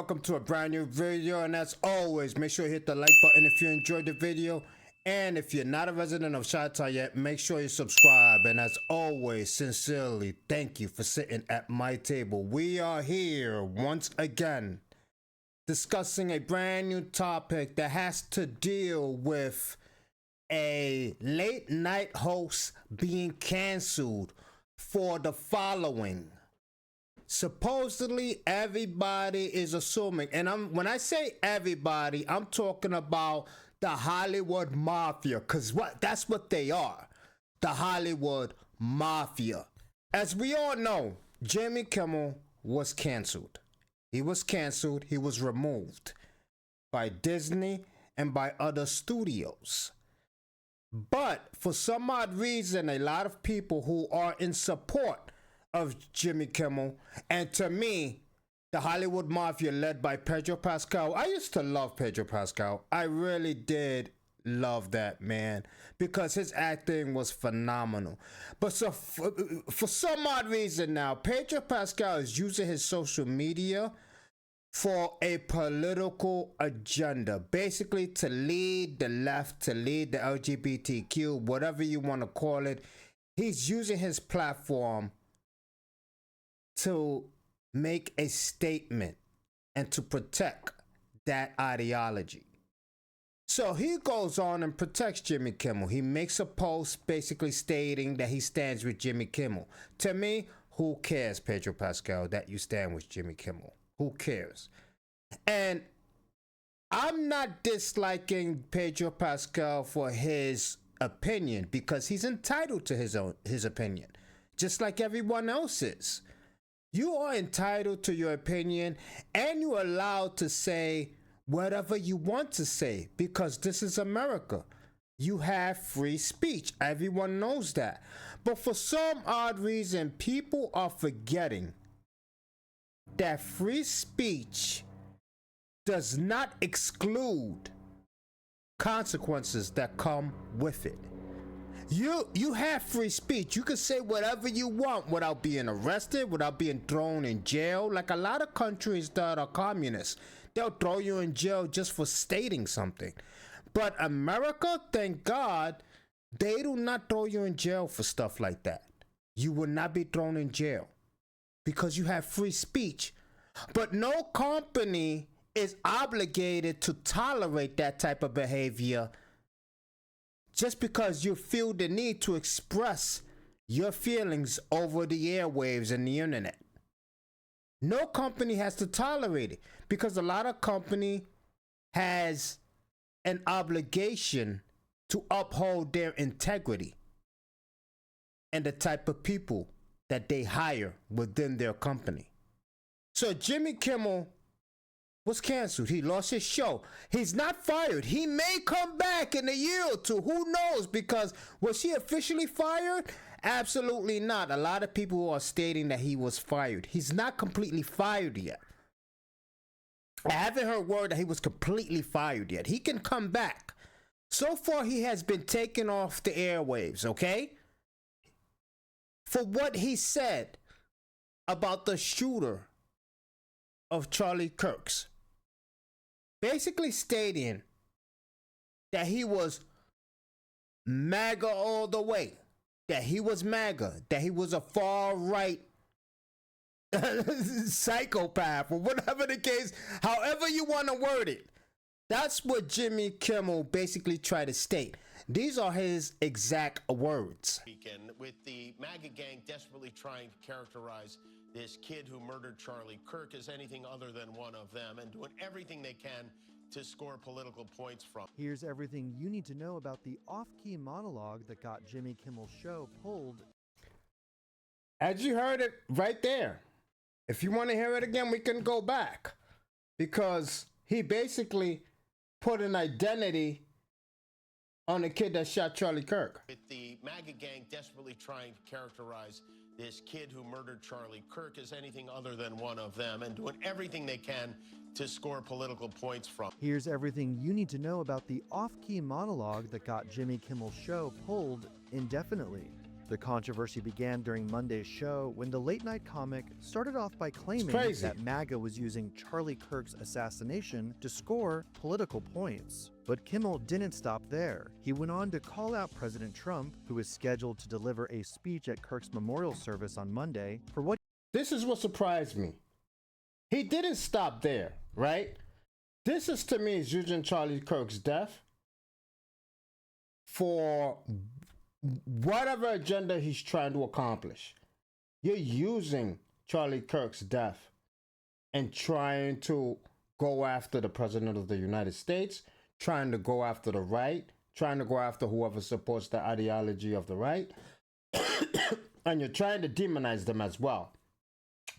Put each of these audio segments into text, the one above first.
welcome to a brand new video, and as always, make sure you hit the like button if you enjoyed the video, and if you're not a resident of Chi-Town yet, make sure you subscribe. And as always, sincerely thank you for sitting at my table. We are here once again discussing a brand new topic that has to deal with a late night host being canceled for the following. Supposedly everybody is assuming, and when I say everybody, I'm talking about the Hollywood mafia, because that's what they are, the Hollywood mafia. As we all know, Jimmy Kimmel was canceled. He was canceled. He was removed by Disney and by other studios. But for some odd reason, a lot of people who are in support of Jimmy Kimmel, and to me, the Hollywood mafia led by Pedro Pascal. I used to love Pedro Pascal. I really did love that man because his acting was phenomenal. But so for some odd reason now, Pedro Pascal is using his social media for a political agenda, basically to lead the left, to lead the LGBTQ, whatever you want to call it. He's using his platform to make a statement and to protect that ideology. So he goes on and protects Jimmy Kimmel. He makes a post basically stating that he stands with Jimmy Kimmel. To me, who cares, Pedro Pascal, that you stand with Jimmy Kimmel? Who cares? And I'm not disliking Pedro Pascal for his opinion, because he's entitled to his opinion, just like everyone else is. You are entitled to your opinion, and you're allowed to say whatever you want to say, because this is America. You have free speech. Everyone knows that. But for some odd reason, people are forgetting that free speech does not exclude consequences that come with it. You have free speech. You can say whatever you want without being arrested, without being thrown in jail. Like a lot of countries that are communist, they'll throw you in jail just for stating something. But America, thank God, they do not throw you in jail for stuff like that. You will not be thrown in jail because you have free speech. But no company is obligated to tolerate that type of behavior just because you feel the need to express your feelings over the airwaves and the internet. No company has to tolerate it, because a lot of company has an obligation to uphold their integrity and the type of people that they hire within their company. So Jimmy Kimmel was canceled. He lost his show. He's not fired. He may come back in a year or two. Who knows? Because was he officially fired? Absolutely not. A lot of people are stating that he was fired. He's not completely fired yet. I haven't heard word that he was completely fired yet. He can come back. So far, he has been taken off the airwaves, okay? For what he said about the shooter of Charlie Kirk's. Basically stating that he was MAGA all the way, that he was MAGA, that he was a far-right psychopath, or whatever the case, however you want to word it. That's what Jimmy Kimmel basically tried to state. These are his exact words. With the MAGA gang desperately trying to characterize this kid who murdered Charlie Kirk as anything other than one of them, and doing everything they can to score political points from. Here's everything you need to know about the off-key monologue that got Jimmy Kimmel's show pulled. As you heard it right there. If you want to hear it again, we can go back, because he basically put an identity on the kid that shot Charlie Kirk. With the MAGA gang desperately trying to characterize this kid who murdered Charlie Kirk as anything other than one of them, and doing everything they can to score political points from. Here's everything you need to know about the off-key monologue that got Jimmy Kimmel's show pulled indefinitely. The controversy began during Monday's show when the late-night comic started off by claiming that MAGA was using Charlie Kirk's assassination to score political points. But Kimmel didn't stop there. He went on to call out President Trump, who is scheduled to deliver a speech at Kirk's memorial service on Monday, for what... This is what surprised me. He didn't stop there, right? This is, to me, is using Charlie Kirk's death for whatever agenda he's trying to accomplish. You're using Charlie Kirk's death and trying to go after the President of the United States, trying to go after the right, trying to go after whoever supports the ideology of the right, and you're trying to demonize them as well.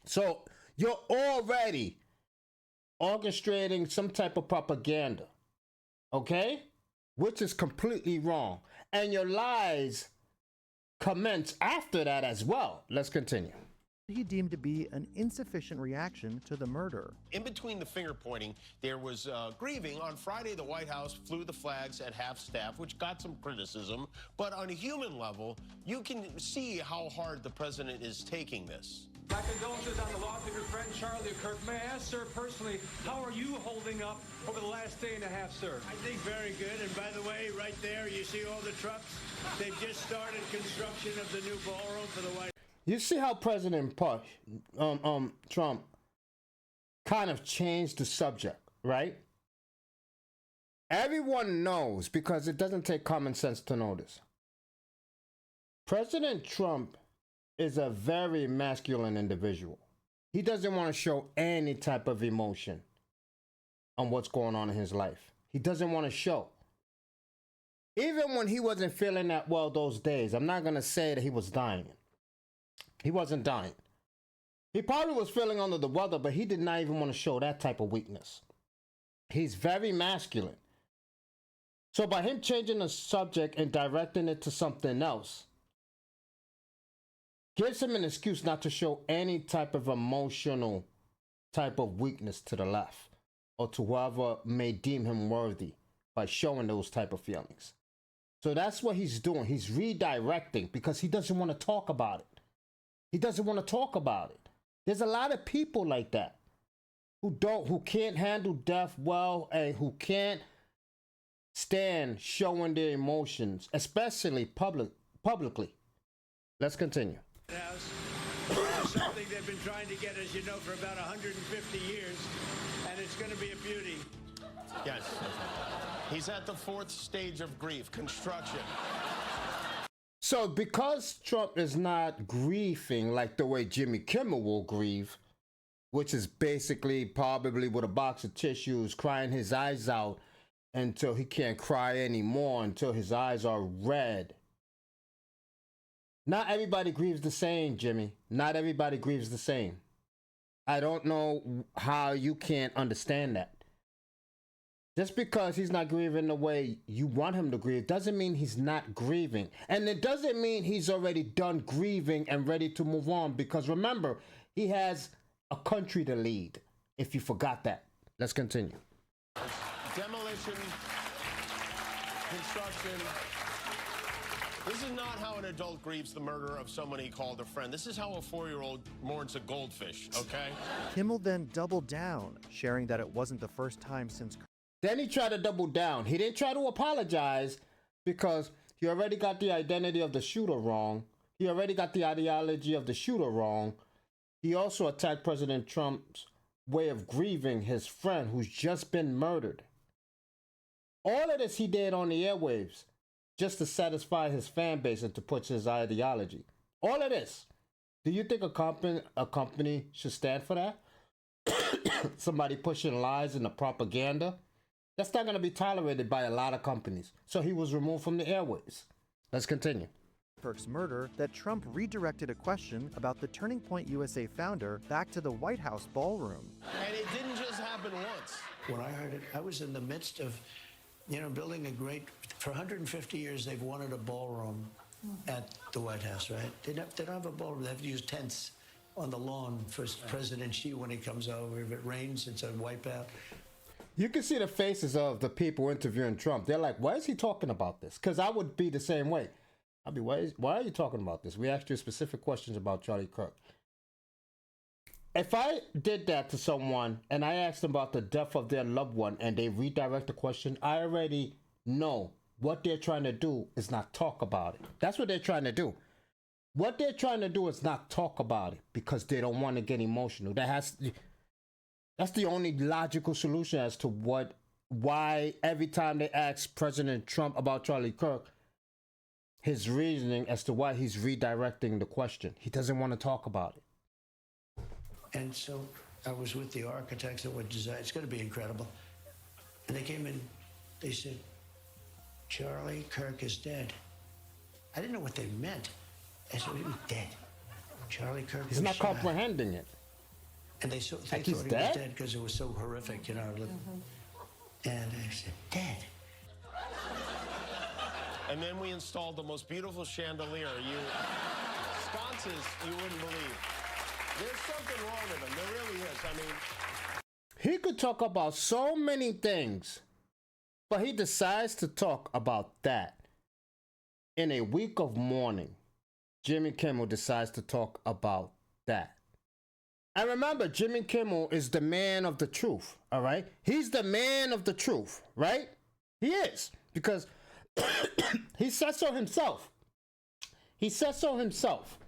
So you're already orchestrating some type of propaganda, okay? Which is completely wrong. And your lies commence after that as well. Let's continue. He deemed to be an insufficient reaction to the murder. In between the finger pointing, there was grieving. On Friday, the White House flew the flags at half-staff, which got some criticism. But on a human level, you can see how hard the president is taking this. My condolences on the loss of your friend Charlie Kirk. May I ask, sir, personally, how are you holding up over the last day and a half, sir? I think very good. And by the way, right there, you see all the trucks? They've just started construction of the new ballroom for the White House. You see how President Trump kind of changed the subject, right? Everyone knows, because it doesn't take common sense to know this. President Trump is a very masculine individual. He doesn't want to show any type of emotion on what's going on in his life. He doesn't want to show. Even when he wasn't feeling that well those days, I'm not going to say that he was dying. He wasn't dying. He probably was feeling under the weather, but he did not even want to show that type of weakness. He's very masculine. So by him changing the subject and directing it to something else, gives him an excuse not to show any type of emotional type of weakness to the left or to whoever may deem him worthy by showing those type of feelings. So that's what he's doing. He's redirecting because he doesn't want to talk about it. He doesn't want to talk about it. There's a lot of people like that who can't handle death well and who can't stand showing their emotions, especially publicly. Let's continue. House. Something they've been trying to get, as you know, for about 150 years, and it's going to be a beauty. Yes. He's at the fourth stage of grief, construction. So because Trump is not grieving like the way Jimmy Kimmel will grieve, which is basically probably with a box of tissues, crying his eyes out until he can't cry anymore, until his eyes are red. Not everybody grieves the same, Jimmy. Not everybody grieves the same. I don't know how you can't understand that. Just because he's not grieving the way you want him to grieve doesn't mean he's not grieving. And it doesn't mean he's already done grieving and ready to move on. Because remember, he has a country to lead, if you forgot that. Let's continue. Demolition, construction. This is not how an adult grieves the murder of someone he called a friend. This is how a 4-year-old mourns a goldfish, okay? Kimmel then doubled down, sharing that it wasn't the first time since... Then he tried to double down. He didn't try to apologize because he already got the identity of the shooter wrong. He already got the ideology of the shooter wrong. He also attacked President Trump's way of grieving his friend who's just been murdered. All of this he did on the airwaves just to satisfy his fan base and to push his ideology. All of this. Do you think a company should stand for that? Somebody pushing lies and the propaganda? That's not going to be tolerated by a lot of companies. So he was removed from the airwaves. Let's continue. Kirk's murder, that Trump redirected a question about the Turning Point USA founder back to the White House ballroom. And it didn't just happen once. When I heard it, I was in the midst of, building a great, for 150 years, they've wanted a ballroom at the White House, right? They don't have a ballroom. They have to use tents on the lawn for President Xi when he comes over. If it rains, it's a wipeout. You can see the faces of the people interviewing Trump. They're like, why is he talking about this? Because I would be the same way. I'll be, why are you talking about this? We asked you specific questions about Charlie Kirk. If I did that to someone and I asked them about the death of their loved one and they redirect the question, I already know what they're trying to do is not talk about it. That's what they're trying to do. What they're trying to do is not talk about it because they don't want to get emotional. That's the only logical solution as to why every time they ask President Trump about Charlie Kirk, his reasoning as to why he's redirecting the question. He doesn't want to talk about it. And so I was with the architects that would design. It's going to be incredible. And they came in, they said, Charlie Kirk is dead. I didn't know what they meant. I said, he was dead. Charlie Kirk He's not comprehending it. And they thought he was dead because it was so horrific, you know. And I said, dead. And then we installed the most beautiful chandelier. Sconces, you wouldn't believe. There's something wrong with them. There really is. I mean, he could talk about so many things, but he decides to talk about that. In a week of mourning, Jimmy Kimmel decides to talk about that. And remember, Jimmy Kimmel is the man of the truth, all right? He's the man of the truth, right? He is, because he says so himself. He says so himself.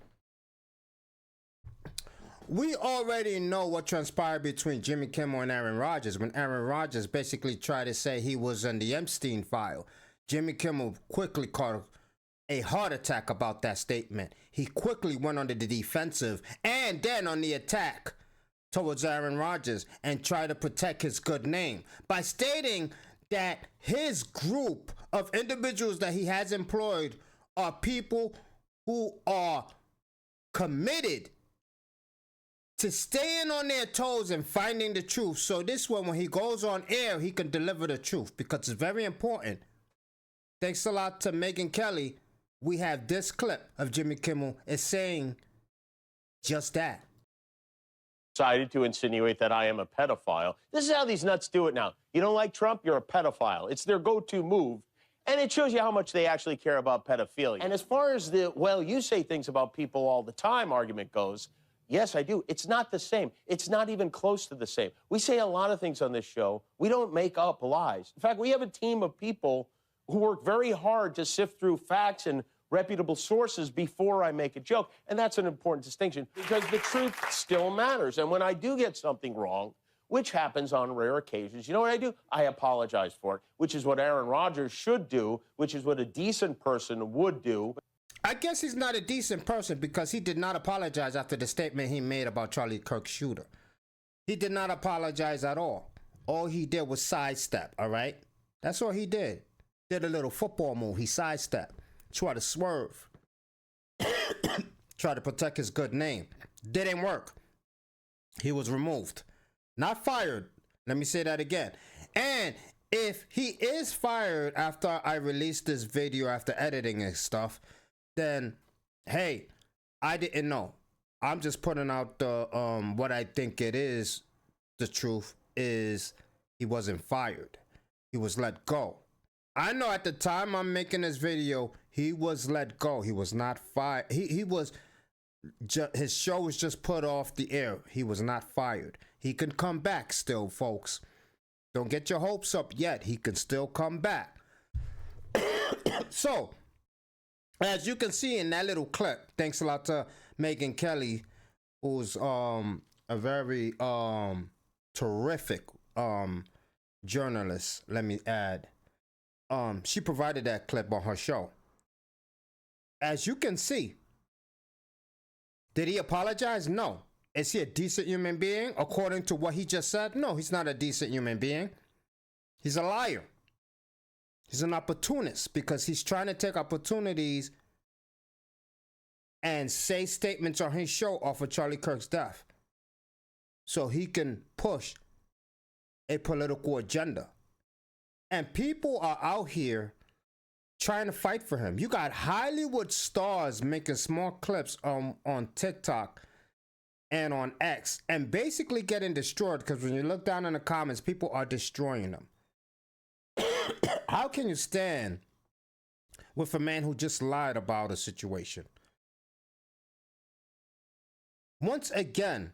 We already know what transpired between Jimmy Kimmel and Aaron Rodgers when Aaron Rodgers basically tried to say he was in the Epstein file. Jimmy Kimmel quickly caught a heart attack about that statement. He quickly went on the defensive and then on the attack towards Aaron Rodgers and tried to protect his good name by stating that his group of individuals that he has employed are people who are committed to staying on their toes and finding the truth. So this way, when he goes on air, he can deliver the truth because it's very important. Thanks a lot to Megyn Kelly. We have this clip of Jimmy Kimmel is saying just that. Decided to insinuate that I am a pedophile. This is how these nuts do it now. You don't like Trump, you're a pedophile. It's their go-to move. And it shows you how much they actually care about pedophilia. And as far as the, well, you say things about people all the time argument goes, yes, I do. It's not the same. It's not even close to the same. We say a lot of things on this show. We don't make up lies. In fact, we have a team of people who work very hard to sift through facts and reputable sources before I make a joke. And that's an important distinction because the truth still matters. And when I do get something wrong, which happens on rare occasions, you know what I do? I apologize for it, which is what Aaron Rodgers should do, which is what a decent person would do. I guess he's not a decent person because he did not apologize after the statement he made about Charlie Kirk's shooter. He did not apologize at all. All he did was sidestep, all right? That's all he did. Did a little football move. He sidestepped. Tried to swerve. Tried to protect his good name. Didn't work. He was removed. Not fired. Let me say that again. And if he is fired after I release this video, after editing and stuff, then, hey, I didn't know. I'm just putting out the what I think it is. The truth is he wasn't fired. He was let go. I know at the time I'm making this video, he was let go. He was not fired. He was, his show was just put off the air. He was not fired. He can come back still, folks. Don't get your hopes up yet. He can still come back. So, as you can see in that little clip, thanks a lot to Megyn Kelly, who's a very terrific journalist, let me add. She provided that clip on her show. As you can see, did he apologize? No. Is he a decent human being? According to what he just said, no, he's not a decent human being. He's a liar. He's an opportunist because he's trying to take opportunities and say statements on his show off of Charlie Kirk's death so he can push a political agenda. And people are out here trying to fight for him. You got Hollywood stars making small clips on TikTok and on X and basically getting destroyed because when you look down in the comments, people are destroying them. How can you stand with a man who just lied about a situation. Once again,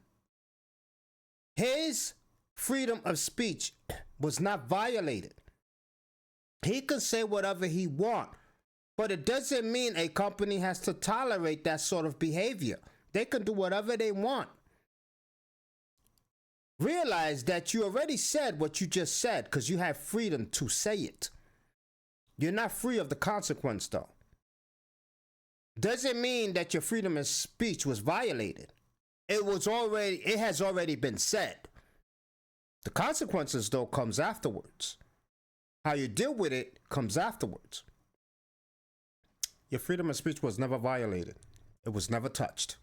his freedom of speech was not violated. He can say whatever he wants, but it doesn't mean a company has to tolerate that sort of behavior. They can do whatever they want. Realize that you already said what you just said because you have freedom to say it. You're not free of the consequence, though. Doesn't mean that your freedom of speech was violated. It has already been said. The consequences, though, comes afterwards. How you deal with it comes afterwards. Your freedom of speech was never violated. It was never touched.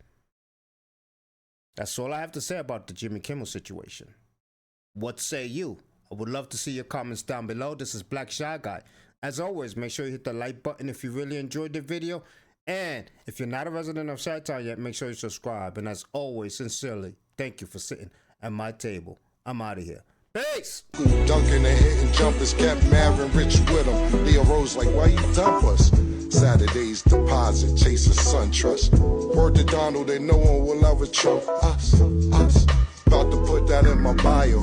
That's all I have to say about the Jimmy Kimmel situation. What say you? I would love to see your comments down below. This is Black Shy Guy. As always, make sure you hit the like button if you really enjoyed the video. And if you're not a resident of Chi-Town yet, make sure you subscribe. And as always, sincerely, thank you for sitting at my table. I'm out of here. Peace! Dunking and hitting jumpers, kept Marvin Rich with him. Leo Rose like, why you dump us? Saturday's deposit, chasing SunTrust. Word to Donald that no one will ever trump us. About to put that in my bio.